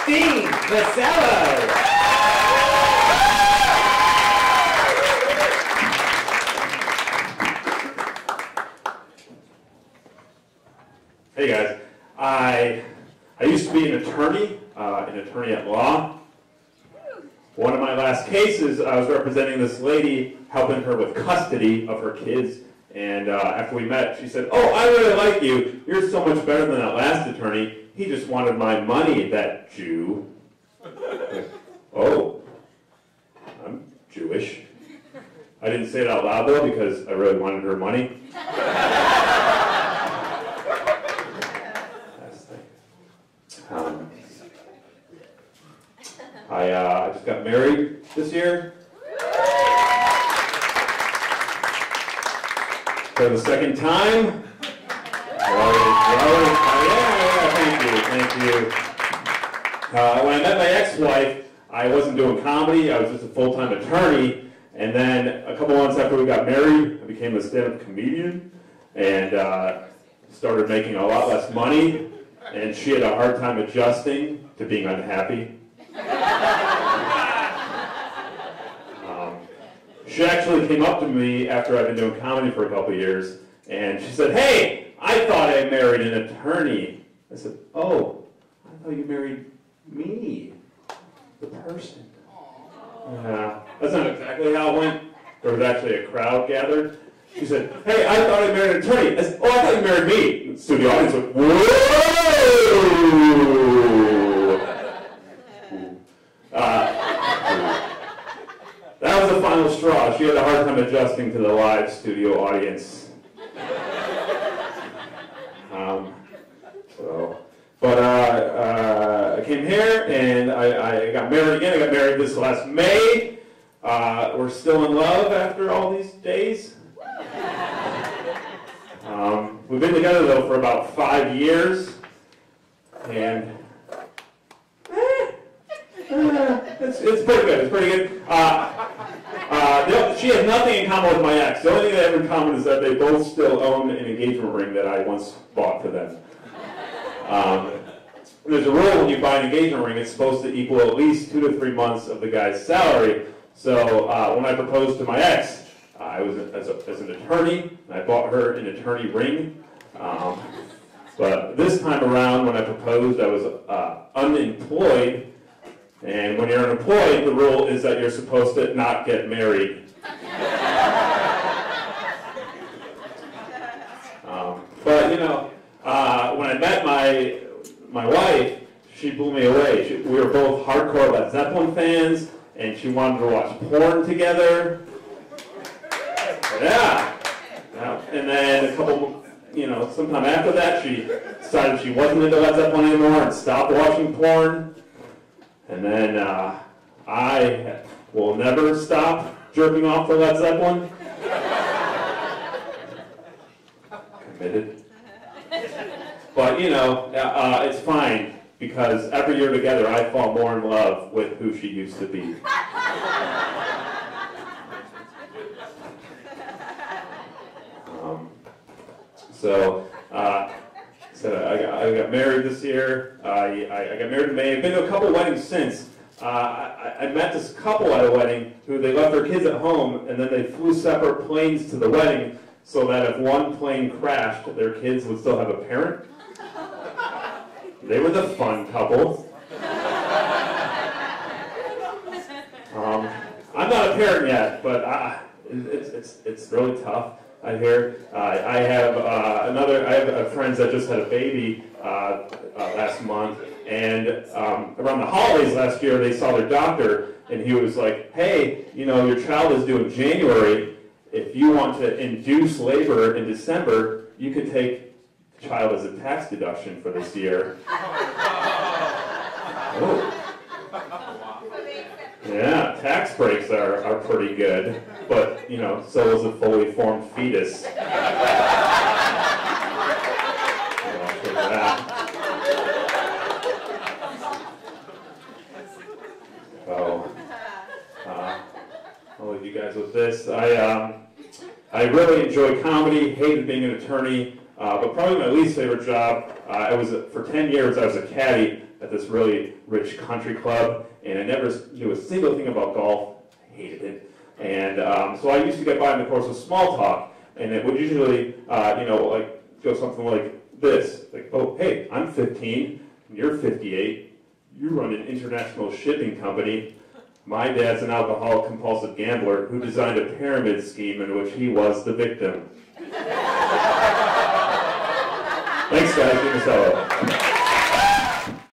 Masello. Hey guys, I used to be an attorney at law. One of my last cases, I was representing this lady, helping her with custody of her kids. And after we met, she said, "Oh, I really like you. You're so much better than that last attorney. He just wanted my money, that Jew." Oh, I'm Jewish. I didn't say it out loud though because I really wanted her money. I just got married this year. For the second time. Thank you. When I met my ex-wife, I wasn't doing comedy, I was just a full-time attorney, and then a couple months after we got married, I became a stand-up comedian, and started making a lot less money, and she had a hard time adjusting to being unhappy. She actually came up to me after I'd been doing comedy for a couple of years, and she said, "Hey, I thought I married an attorney." I said, "Oh, I thought you married me, the person." Yeah, that's not exactly how it went. There was actually a crowd gathered. She said, "Hey, I thought I married an attorney." I said, "Oh, I thought you married me." The studio audience went, "Whoa!" That was the final straw. She had a hard time adjusting to the live studio audience. I came here and I got married again. I got married this last May. We're still in love after all these days. We've been together though for about 5 years, and it's pretty good. It's pretty good. She has nothing in common with my ex. The only thing they have in common is that they both still own an engagement ring that I once bought for them. There's a rule when you buy an engagement ring, it's supposed to equal at least 2 to 3 months of the guy's salary. So when I proposed to my ex, I was as an attorney, and I bought her an attorney ring. But this time around, when I proposed, I was unemployed. And when you're unemployed, the rule is that you're supposed to not get married. But you know, when I met my wife, she blew me away. We were both hardcore Led Zeppelin fans, and she wanted to watch porn together. Yeah. And then sometime after that, she decided she wasn't into Led Zeppelin anymore and stopped watching porn. And then I will never stop jerking off to Led Zeppelin. Committed. But it's fine, because every year together I fall more in love with who she used to be. I got married this year. I got married in May. I've been to a couple weddings since. I met this couple at a wedding who they left their kids at home, and then they flew separate planes to the wedding so that if one plane crashed, their kids would still have a parent. They were the fun couple. I'm not a parent yet, but it's really tough. I hear. I have friends that just had a baby last month, and around the holidays last year, they saw their doctor, and he was like, "Hey, your child is due in January. If you want to induce labor in December, you could take the child as a tax deduction for this year." Oh. Yeah, tax breaks are pretty good, but so is a fully formed fetus. I'll leave you guys with this. I really enjoy comedy, hated being an attorney, but probably my least favorite job, for 10 years I was a caddy at this really rich country club, and I never knew a single thing about golf. I hated it. And so I used to get by in the course of small talk, and it would usually, like, go something like this. Like, oh, hey, I'm 15, you're 58, you run an international shipping company. My dad's an alcohol-compulsive gambler who designed a pyramid scheme in which he was the victim. Thanks, guys. Masello.